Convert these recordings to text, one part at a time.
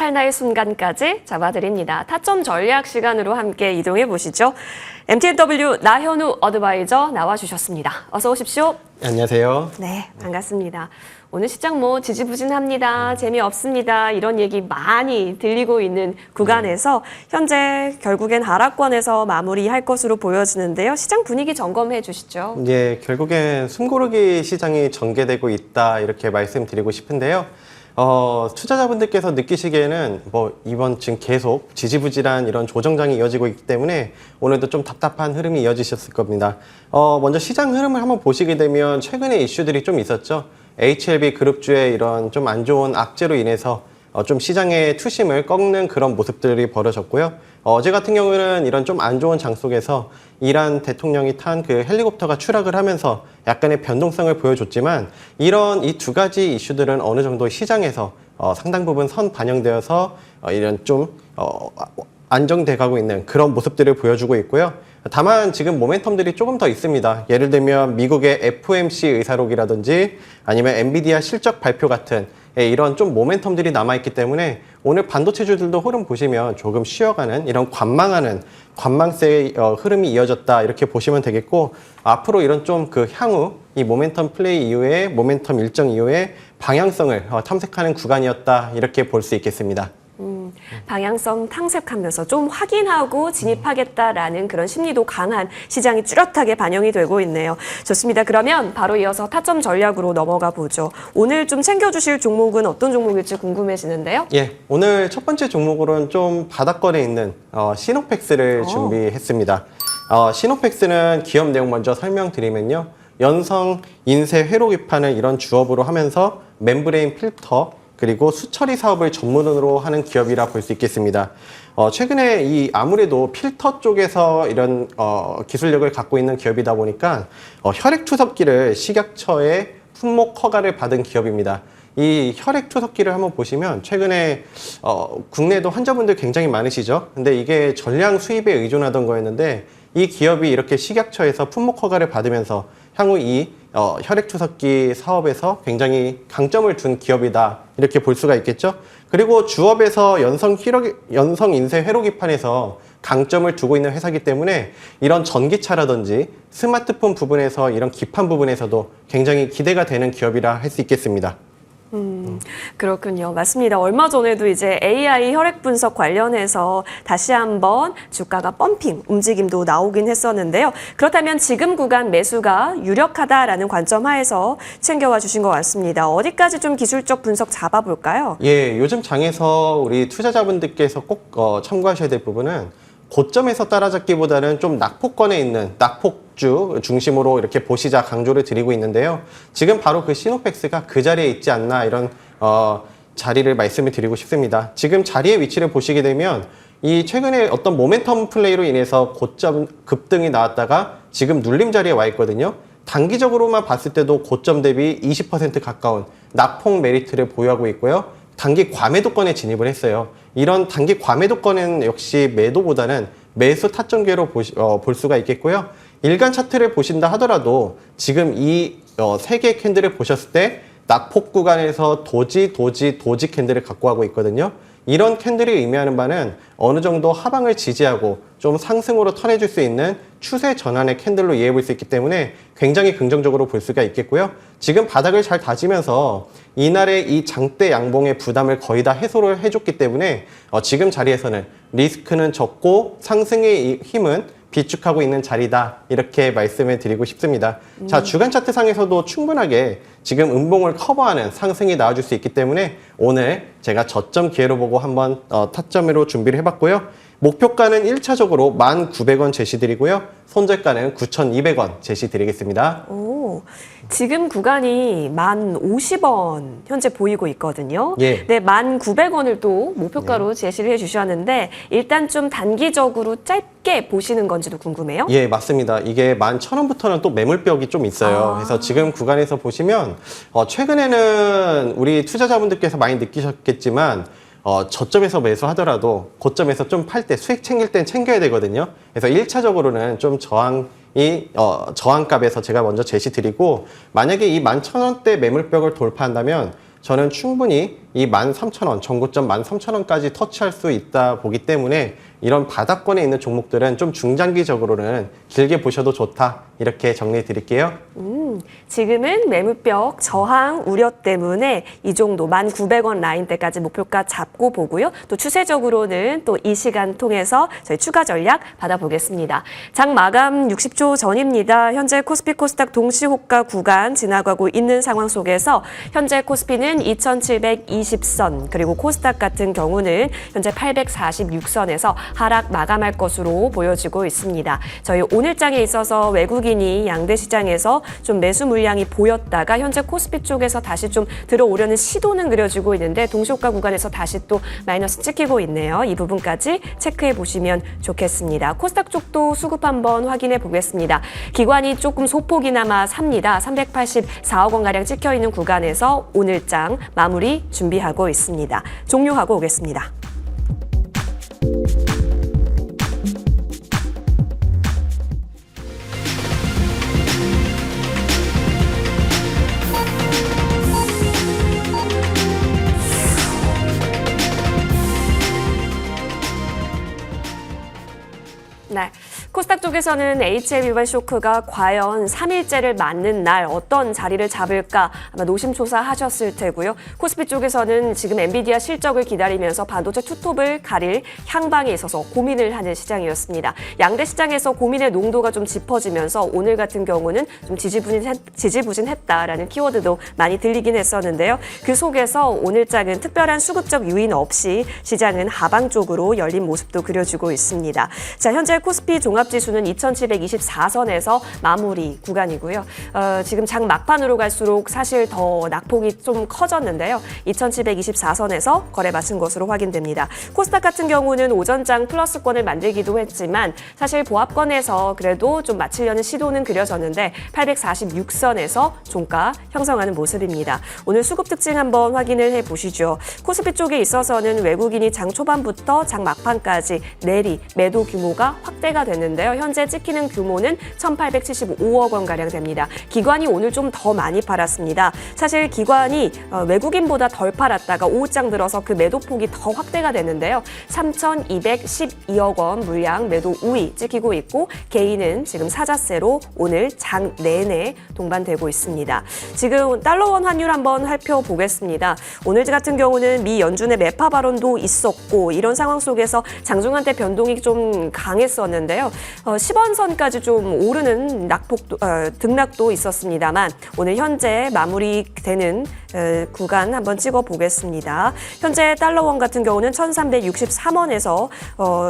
찰나의 순간까지 잡아드립니다. 타점 전략 시간으로 함께 이동해 보시죠. MTNW 나현우 어드바이저 나와주셨습니다. 어서 오십시오. 안녕하세요. 네, 반갑습니다. 오늘 시장 지지부진합니다. 재미없습니다. 이런 얘기 많이 들리고 있는 구간에서 현재 결국엔 하락권에서 마무리할 것으로 보여지는데요. 시장 분위기 점검해 주시죠. 예, 결국엔 숨고르기 시장이 전개되고 있다 이렇게 말씀드리고 싶은데요. 투자자분들께서 느끼시기에는 이번 지금 계속 지지부진한 이런 조정장이 이어지고 있기 때문에 오늘도 좀 답답한 흐름이 이어지셨을 겁니다. 먼저 시장 흐름을 한번 보시게 되면 최근에 이슈들이 좀 있었죠. HLB 그룹주의 이런 좀 안 좋은 악재로 인해서 좀 시장의 투심을 꺾는 그런 모습들이 벌어졌고요. 어제 같은 경우는 이런 좀 안 좋은 장 속에서 이란 대통령이 탄 그 헬리콥터가 추락을 하면서 약간의 변동성을 보여줬지만 이런 이 두 가지 이슈들은 어느 정도 시장에서 상당 부분 선 반영되어서 이런 좀 안정돼 가고 있는 그런 모습들을 보여주고 있고요. 다만 지금 모멘텀들이 조금 더 있습니다. 예를 들면 미국의 FOMC 의사록이라든지 아니면 엔비디아 실적 발표 같은 이런 좀 모멘텀들이 남아있기 때문에 오늘 반도체주들도 흐름 보시면 조금 쉬어가는 이런 관망세의 흐름이 이어졌다 이렇게 보시면 되겠고, 앞으로 이런 좀 그 향후 이 모멘텀 플레이 이후에 모멘텀 일정 이후에 방향성을 탐색하는 구간이었다 이렇게 볼 수 있겠습니다. 방향성 탐색하면서 좀 확인하고 진입하겠다라는 그런 심리도 강한 시장이 뚜렷하게 반영이 되고 있네요. 좋습니다. 그러면 바로 이어서 타점 전략으로 넘어가 보죠. 오늘 좀 챙겨주실 종목은 어떤 종목일지 궁금해지는데요. 예, 오늘 첫 번째 종목으로는 좀 바닥권에 있는 시노펙스를 준비했습니다. 시노펙스는 기업 내용 먼저 설명드리면요. 연성 인쇄 회로 기판을 이런 주업으로 하면서 멤브레인 필터 그리고 수처리 사업을 전문으로 하는 기업이라 볼 수 있겠습니다. 최근에 아무래도 필터 쪽에서 이런 기술력을 갖고 있는 기업이다 보니까 혈액 투석기를 식약처의 품목 허가를 받은 기업입니다. 이 혈액 투석기를 한번 보시면 최근에 국내에도 환자분들 굉장히 많으시죠. 근데 이게 전량 수입에 의존하던 거였는데 이 기업이 이렇게 식약처에서 품목 허가를 받으면서 향후 이 혈액 투석기 사업에서 굉장히 강점을 둔 기업이다 이렇게 볼 수가 있겠죠. 그리고 주업에서 연성 인쇄 회로기판에서 강점을 두고 있는 회사이기 때문에 이런 전기차라든지 스마트폰 부분에서 이런 기판 부분에서도 굉장히 기대가 되는 기업이라 할 수 있겠습니다. 그렇군요. 맞습니다. 얼마 전에도 이제 AI 혈액 분석 관련해서 다시 한번 주가가 펌핑 움직임도 나오긴 했었는데요. 그렇다면 지금 구간 매수가 유력하다라는 관점 하에서 챙겨와 주신 것 같습니다. 어디까지 좀 기술적 분석 잡아볼까요? 예, 요즘 장에서 우리 투자자분들께서 꼭 참고하셔야 될 부분은 고점에서 따라잡기보다는 좀 낙폭권에 있는 낙폭주 중심으로 이렇게 보시자 강조를 드리고 있는데요. 지금 바로 그 시노펙스가 그 자리에 있지 않나 이런 자리를 말씀을 드리고 싶습니다. 지금 자리의 위치를 보시게 되면 이 최근에 어떤 모멘텀 플레이로 인해서 고점 급등이 나왔다가 지금 눌림 자리에 와 있거든요. 단기적으로만 봤을 때도 고점 대비 20% 가까운 낙폭 메리트를 보유하고 있고요. 단기 과매도권에 진입을 했어요. 이런 단기 과매도권은 역시 매도보다는 매수 타점계로 볼 수가 있겠고요. 일간 차트를 보신다 하더라도 지금 이 세 개의 캔들을 보셨을 때 낙폭 구간에서 도지 캔들을 갖고 가고 있거든요. 이런 캔들이 의미하는 바는 어느 정도 하방을 지지하고 좀 상승으로 턴해줄 수 있는 추세 전환의 캔들로 이해해 볼 수 있기 때문에 굉장히 긍정적으로 볼 수가 있겠고요. 지금 바닥을 잘 다지면서 이날의 이 장대 양봉의 부담을 거의 다 해소를 해줬기 때문에 지금 자리에서는 리스크는 적고 상승의 힘은 비축하고 있는 자리다 이렇게 말씀을 드리고 싶습니다. 자, 주간 차트 상에서도 충분하게 지금 음봉을 커버하는 상승이 나와줄 수 있기 때문에 오늘 제가 저점 기회로 보고 한번 타점으로 준비를 해봤고요. 목표가는 1차적으로 1,900원 제시드리고요. 손절가는 9,200원 제시드리겠습니다. 지금 구간이 1,050원 현재 보이고 있거든요. 예. 네, 1,900원을 또 목표가로 제시를 해주셨는데 일단 좀 단기적으로 짧게 보시는 건지도 궁금해요. 예, 맞습니다. 이게 11,000원부터는 또 매물벽이 좀 있어요. 그래서 지금 구간에서 보시면 최근에는 우리 투자자분들께서 많이 느끼셨겠지만 저점에서 매수하더라도 고점에서 좀 팔 때 수익 챙길 땐 챙겨야 되거든요. 그래서 1차적으로는 좀 저항값에서 제가 먼저 제시 드리고, 만약에 이 11,000원대 매물벽을 돌파한다면 저는 충분히 이 13,000원, 전고점 13,000원까지 터치할 수 있다 보기 때문에 이런 바닥권에 있는 종목들은 좀 중장기적으로는 길게 보셔도 좋다. 이렇게 정리해 드릴게요. 지금은 매물벽 저항 우려 때문에 이 정도 1,900원 라인대까지 목표가 잡고 보고요. 또 추세적으로는 또 이 시간 통해서 저희 추가 전략 받아보겠습니다. 장 마감 60초 전입니다. 현재 코스피 코스닥 동시 호가 구간 지나가고 있는 상황 속에서 현재 코스피는 2,720선 그리고 코스닥 같은 경우는 현재 846선에서 하락 마감할 것으로 보여지고 있습니다. 저희 오늘 장에 있어서 외국인이 양대 시장에서 좀 매수 물량이 보였다가 현재 코스피 쪽에서 다시 좀 들어오려는 시도는 그려지고 있는데 동시호가 구간에서 다시 또 마이너스 찍히고 있네요. 이 부분까지 체크해 보시면 좋겠습니다. 코스닥 쪽도 수급 한번 확인해 보겠습니다. 기관이 조금 소폭이나마 삽니다. 384억 원가량 찍혀 있는 구간에서 오늘 장 마무리 준비하고 있습니다. 종료하고 오겠습니다. 네. 코스닥 쪽에서는 HLB 쇼크가 과연 3일째를 맞는 날 어떤 자리를 잡을까 아마 노심초사하셨을 테고요. 코스피 쪽에서는 지금 엔비디아 실적을 기다리면서 반도체 투톱을 가릴 향방에 있어서 고민을 하는 시장이었습니다. 양대 시장에서 고민의 농도가 좀 짚어지면서 오늘 같은 경우는 좀 지지부진했다라는 키워드도 많이 들리긴 했었는데요. 그 속에서 오늘 장은 특별한 수급적 요인 없이 시장은 하방 쪽으로 열린 모습도 그려지고 있습니다. 자, 현재 코스피 종합지수는 2,724선에서 마무리 구간이고요. 지금 장 막판으로 갈수록 사실 더 낙폭이 좀 커졌는데요. 2,724선에서 거래 마친 것으로 확인됩니다. 코스닥 같은 경우는 오전장 플러스권을 만들기도 했지만 사실 보합권에서 그래도 좀 마치려는 시도는 그려졌는데 846선에서 종가 형성하는 모습입니다. 오늘 수급 특징 한번 확인을 해보시죠. 코스피 쪽에 있어서는 외국인이 장 초반부터 장 막판까지 내리 매도 규모가 확대가 됐는데요. 현재 찍히는 규모는 1,875억 원가량 됩니다. 기관이 오늘 좀 더 많이 팔았습니다. 사실 기관이 외국인보다 덜 팔았다가 오후장 들어서 그 매도폭이 더 확대가 됐는데요. 3,212억 원 물량 매도 우위 찍히고 있고 개인은 지금 사자세로 오늘 장 내내 동반되고 있습니다. 지금 달러원 환율 한번 살펴보겠습니다. 오늘 같은 경우는 미 연준의 매파 발언도 있었고 이런 상황 속에서 장중한테 변동이 좀 강했었는데요. 10원 선까지 좀 오르는 등락도 있었습니다만 오늘 현재 마무리되는 구간 한번 찍어 보겠습니다. 현재 달러원 같은 경우는 1,363원에서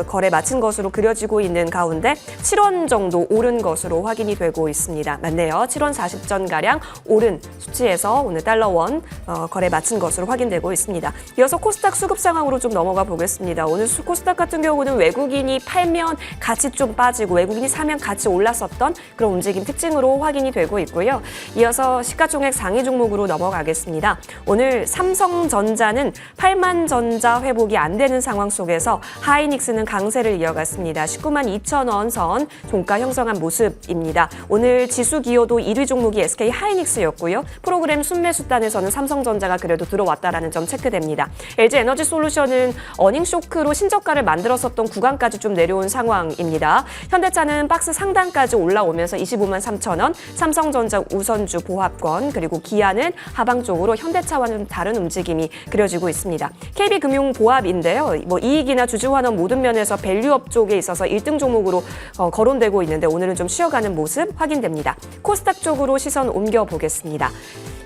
거래 마친 것으로 그려지고 있는 가운데 7원 정도 오른 것으로 확인이 되고 있습니다. 맞네요. 7원 40전가량 오른 수치에서 오늘 달러원 거래 마친 것으로 확인되고 있습니다. 이어서 코스닥 수급 상황으로 좀 넘어가 보겠습니다. 오늘 코스닥 같은 경우는 외국인이 팔면 같이 좀 빠지고 외국인이 사면 같이 올랐었던 그런 움직임 특징으로 확인이 되고 있고요. 이어서 시가총액 상위 종목으로 넘어가겠습니다. 오늘 삼성전자는 8만 전자 회복이 안 되는 상황 속에서 하이닉스는 강세를 이어갔습니다. 19만 2천 원 선 종가 형성한 모습입니다. 오늘 지수 기여도 1위 종목이 SK 하이닉스였고요. 프로그램 순매수단에서는 삼성전자가 그래도 들어왔다라는 점 체크됩니다. LG 에너지 솔루션은 어닝 쇼크로 신저가를 만들었었던 구간까지 좀 내려온 상황입니다. 현대차는 박스 상단까지 올라오면서 25만 3천 원, 삼성전자 우선주 보합권 그리고 기아는 하방 쪽으로 현대차와는 다른 움직임이 그려지고 있습니다. KB금융 보합인데요. 이익이나 주주환원 모든 면에서 밸류업 쪽에 있어서 1등 종목으로 거론되고 있는데 오늘은 좀 쉬어가는 모습 확인됩니다. 코스닥 쪽으로 시선 옮겨보겠습니다.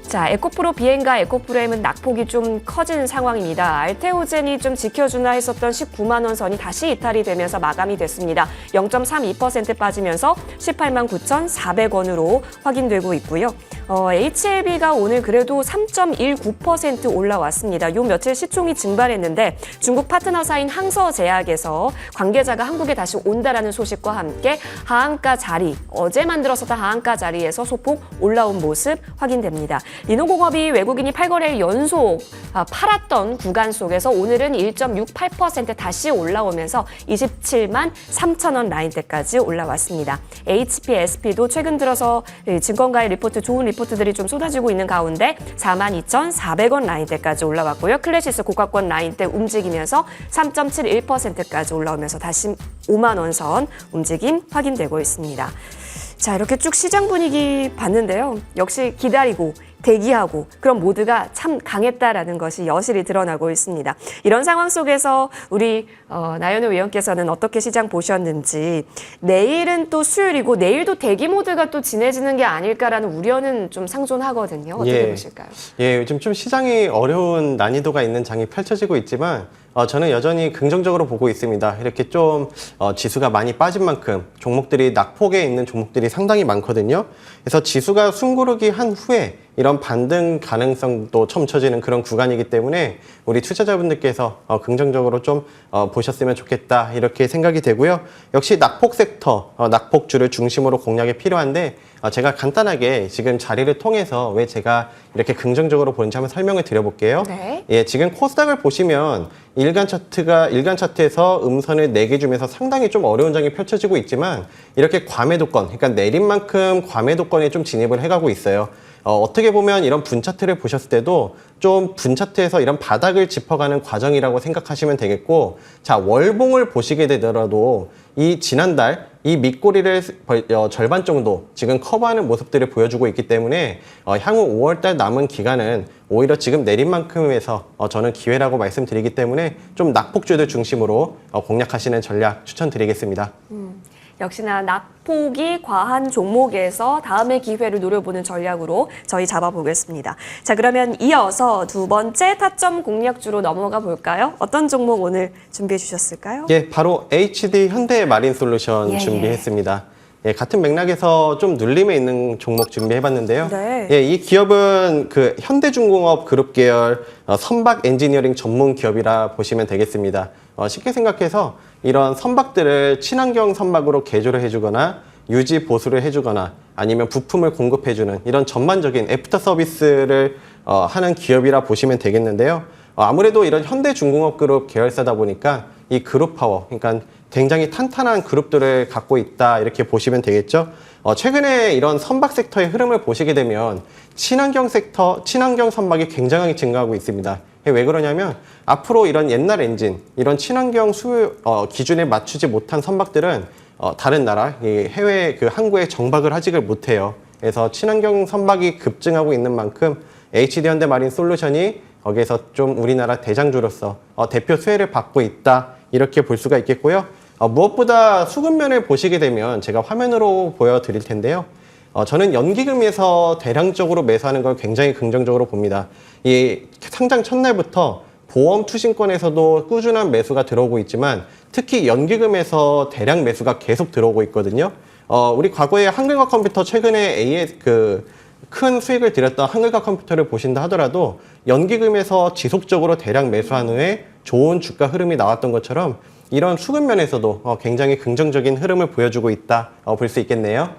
자, 에코프로 비행과 에코프레임은 낙폭이 좀 커진 상황입니다. 알테오젠이 좀 지켜주나 했었던 19만 원 선이 다시 이탈이 되면서 마감이 됐습니다. 0.32% 빠지면서 18만 9,400원으로 확인되고 있고요. HLB가 오늘 그래도 3.19% 올라왔습니다. 요 며칠 시총이 증발했는데 중국 파트너사인 항서제약에서 관계자가 한국에 다시 온다라는 소식과 함께 하한가 자리, 어제 만들었었던 하한가 자리에서 소폭 올라온 모습 확인됩니다. 리노공업이 외국인이 8거래일 연속 팔았던 구간 속에서 오늘은 1.68% 다시 올라오면서 27만 3천 원 라인대까지 올라왔습니다. HP, SP도 최근 들어서 증권가의 리포트 좋은 리포트 리포트들이 좀 쏟아지고 있는 가운데 42,400원 라인대까지 올라왔고요. 클래시스 고가권 라인대 움직이면서 3.71%까지 올라오면서 다시 5만 원 선 움직임 확인되고 있습니다. 자, 이렇게 쭉 시장 분위기 봤는데요. 역시 기다리고 대기하고 그런 모드가 참 강했다라는 것이 여실히 드러나고 있습니다. 이런 상황 속에서 우리 나연우 위원께서는 어떻게 시장 보셨는지, 내일은 또 수요일이고 내일도 대기 모드가 또 진해지는 게 아닐까라는 우려는 좀 상존하거든요. 어떻게 보실까요? 예, 요즘 좀 시장이 어려운 난이도가 있는 장이 펼쳐지고 있지만 저는 여전히 긍정적으로 보고 있습니다. 이렇게 좀 지수가 많이 빠진 만큼 종목들이 낙폭에 있는 종목들이 상당히 많거든요. 그래서 지수가 숨고르기 한 후에 이런 반등 가능성도 첨쳐지는 그런 구간이기 때문에 우리 투자자분들께서 긍정적으로 좀 보셨으면 좋겠다 이렇게 생각이 되고요. 역시 낙폭 섹터, 낙폭주를 중심으로 공략이 필요한데 제가 간단하게 지금 자리를 통해서 왜 제가 이렇게 긍정적으로 보는지 한번 설명을 드려볼게요. 네. 예, 지금 코스닥을 보시면 일간 차트에서 음선을 4개 주면서 상당히 좀 어려운 장이 펼쳐지고 있지만 이렇게 과매도권, 그러니까 내린 만큼 과매도권에 좀 진입을 해가고 있어요. 어떻게 보면 이런 분 차트를 보셨을 때도 좀 분 차트에서 이런 바닥을 짚어가는 과정이라고 생각하시면 되겠고, 자, 월봉을 보시게 되더라도 이 지난달 이 밑꼬리를 절반 정도 지금 커버하는 모습들을 보여주고 있기 때문에 향후 5월달 남은 기간은 오히려 지금 내린 만큼에서 저는 기회라고 말씀드리기 때문에 좀 낙폭주들 중심으로 공략하시는 전략 추천드리겠습니다. 역시나 낙폭이 과한 종목에서 다음의 기회를 노려보는 전략으로 저희 잡아보겠습니다. 자, 그러면 이어서 두 번째 타점 공략주로 넘어가 볼까요? 어떤 종목 오늘 준비해 주셨을까요? 예, 바로 HD 현대마린솔루션 준비했습니다. 예, 같은 맥락에서 좀 눌림에 있는 종목 준비해봤는데요. 네. 예, 이 기업은 그 현대중공업 그룹 계열 선박 엔지니어링 전문 기업이라 보시면 되겠습니다. 쉽게 생각해서 이런 선박들을 친환경 선박으로 개조를 해주거나 유지 보수를 해주거나 아니면 부품을 공급해주는 이런 전반적인 애프터 서비스를 하는 기업이라 보시면 되겠는데요. 아무래도 이런 현대중공업 그룹 계열사다 보니까 이 그룹 파워, 그러니까 굉장히 탄탄한 그룹들을 갖고 있다 이렇게 보시면 되겠죠. 최근에 이런 선박 섹터의 흐름을 보시게 되면 친환경 섹터, 친환경 선박이 굉장히 증가하고 있습니다. 왜 그러냐면 앞으로 이런 옛날 엔진, 이런 친환경 수요 기준에 맞추지 못한 선박들은 다른 나라, 해외 그 항구에 정박을 하지를 못해요. 그래서 친환경 선박이 급증하고 있는 만큼 HD 현대마린솔루션이 거기에서 좀 우리나라 대장주로서 대표 수혜를 받고 있다 이렇게 볼 수가 있겠고요. 무엇보다 수급면을 보시게 되면 제가 화면으로 보여드릴 텐데요. 저는 연기금에서 대량적으로 매수하는 걸 굉장히 긍정적으로 봅니다. 이 상장 첫날부터 보험 투신권에서도 꾸준한 매수가 들어오고 있지만 특히 연기금에서 대량 매수가 계속 들어오고 있거든요. 우리 과거에 한글과 컴퓨터 최근에 큰 수익을 들였던 한글과 컴퓨터를 보신다 하더라도 연기금에서 지속적으로 대량 매수한 후에 좋은 주가 흐름이 나왔던 것처럼 이런 수급면에서도 굉장히 긍정적인 흐름을 보여주고 있다 볼 수 있겠네요.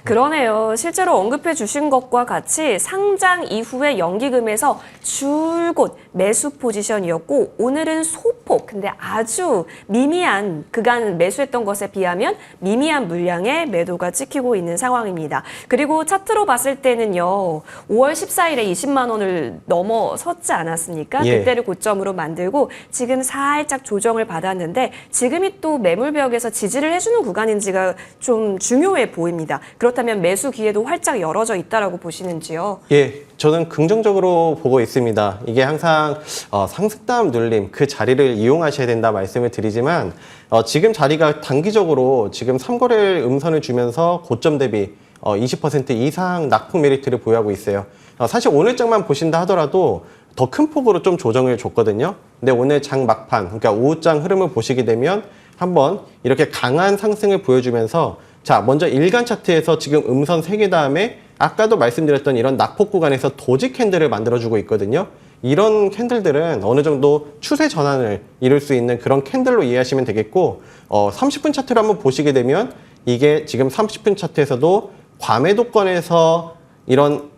그러네요. 실제로 언급해 주신 것과 같이 상장 이후에 연기금에서 줄곧 매수 포지션이었고 오늘은 소폭, 근데 아주 미미한 그간 매수했던 것에 비하면 미미한 물량의 매도가 찍히고 있는 상황입니다. 그리고 차트로 봤을 때는요. 5월 14일에 20만 원을 넘어섰지 않았습니까? 예. 그때를 고점으로 만들고 지금 살짝 조정을 받았는데 지금이 또 매물벽에서 지지를 해주는 구간인지가 좀 중요해 보입니다. 그렇다면 매수 기회도 활짝 열어져 있다라고 보시는지요? 예, 저는 긍정적으로 보고 있습니다. 이게 항상 상승다음 눌림 그 자리를 이용하셔야 된다 말씀을 드리지만 지금 자리가 단기적으로 지금 3거래일 음선을 주면서 고점 대비 20% 이상 낙폭 메리트를 보유하고 있어요. 사실 오늘장만 보신다 하더라도 더 큰 폭으로 좀 조정을 줬거든요. 근데 오늘 장 막판, 그러니까 오후장 흐름을 보시게 되면 한번 이렇게 강한 상승을 보여주면서 자, 먼저 일간 차트에서 지금 음선 3개 다음에 아까도 말씀드렸던 이런 낙폭 구간에서 도지 캔들을 만들어주고 있거든요. 이런 캔들들은 어느 정도 추세 전환을 이룰 수 있는 그런 캔들로 이해하시면 되겠고 30분 차트를 한번 보시게 되면 이게 지금 30분 차트에서도 과매도권에서 이런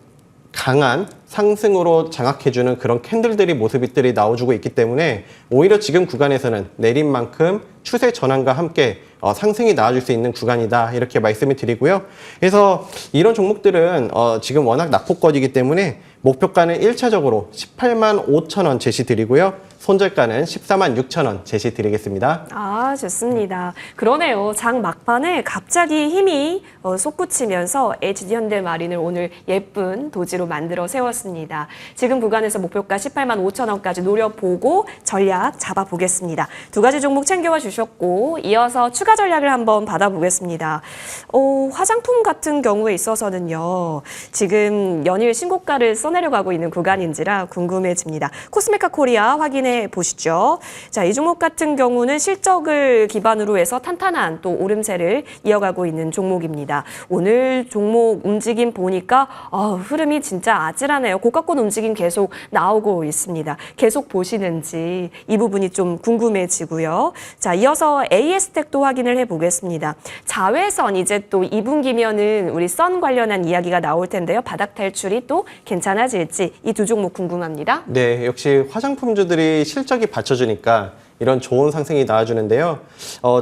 강한 상승으로 장악해주는 그런 캔들들이 모습들이 나와주고 있기 때문에 오히려 지금 구간에서는 내린 만큼 추세 전환과 함께 상승이 나와줄 수 있는 구간이다 이렇게 말씀을 드리고요. 그래서 이런 종목들은 지금 워낙 낙폭권이기 때문에 목표가는 1차적으로 18만 5천 원 제시 드리고요. 손절가는 14만 6천 원 제시 드리겠습니다. 아, 좋습니다. 그러네요. 장 막판에 갑자기 힘이 솟구치면서 HD현대마린을 오늘 예쁜 도지로 만들어 세웠습니다. 지금 구간에서 목표가 18만 5천 원까지 노려보고 전략 잡아보겠습니다. 두 가지 종목 챙겨와 주셨고 이어서 추가 전략을 한번 받아보겠습니다. 화장품 같은 경우에 있어서는요. 지금 연일 신고가를 써내려가고 있는 구간인지라 궁금해집니다. 코스메카 코리아 확인해 보시죠. 자, 이 종목 같은 경우는 실적을 기반으로 해서 탄탄한 또 오름세를 이어가고 있는 종목입니다. 오늘 종목 움직임 보니까 흐름이 진짜 아찔하네요. 고가권 움직임 계속 나오고 있습니다. 계속 보시는지 이 부분이 좀 궁금해지고요. 자, 이어서 AS텍도 확인을 해보겠습니다. 자외선 이제 또 2분기면은 우리 선 관련한 이야기가 나올 텐데요. 바닥 탈출이 또 괜찮아질지 이 두 종목 궁금합니다. 네, 역시 화장품주들이 실적이 받쳐주니까 이런 좋은 상승이 나와주는데요.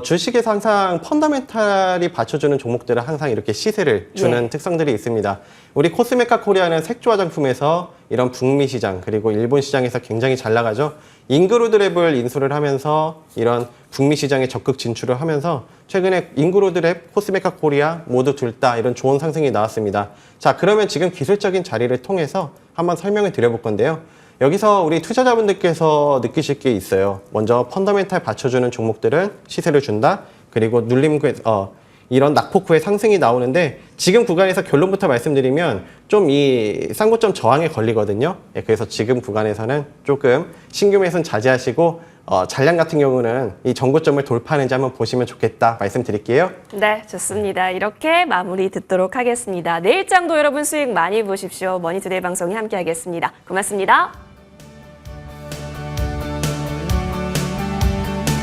주식에서 항상 펀더멘탈이 받쳐주는 종목들은 항상 이렇게 시세를 주는 특성들이 있습니다. 우리 코스메카 코리아는 색조 화장품에서 이런 북미 시장 그리고 일본 시장에서 굉장히 잘 나가죠. 인그루드랩을 인수를 하면서 이런 북미 시장에 적극 진출을 하면서 최근에 인그루드랩, 코스메카 코리아 모두 둘 다 이런 좋은 상승이 나왔습니다. 자, 그러면 지금 기술적인 자리를 통해서 한번 설명을 드려볼 건데요. 여기서 우리 투자자분들께서 느끼실 게 있어요. 먼저 펀더멘탈 받쳐주는 종목들은 시세를 준다. 그리고 이런 낙폭 후에 상승이 나오는데 지금 구간에서 결론부터 말씀드리면 좀 이 쌍고점 저항에 걸리거든요. 그래서 지금 구간에서는 조금 신규 매수는 자제하시고 잔량 같은 경우는 이 전고점을 돌파하는지 한번 보시면 좋겠다 말씀드릴게요. 네, 좋습니다. 이렇게 마무리 듣도록 하겠습니다. 내일장도 여러분 수익 많이 보십시오. 머니투데이 방송이 함께하겠습니다. 고맙습니다.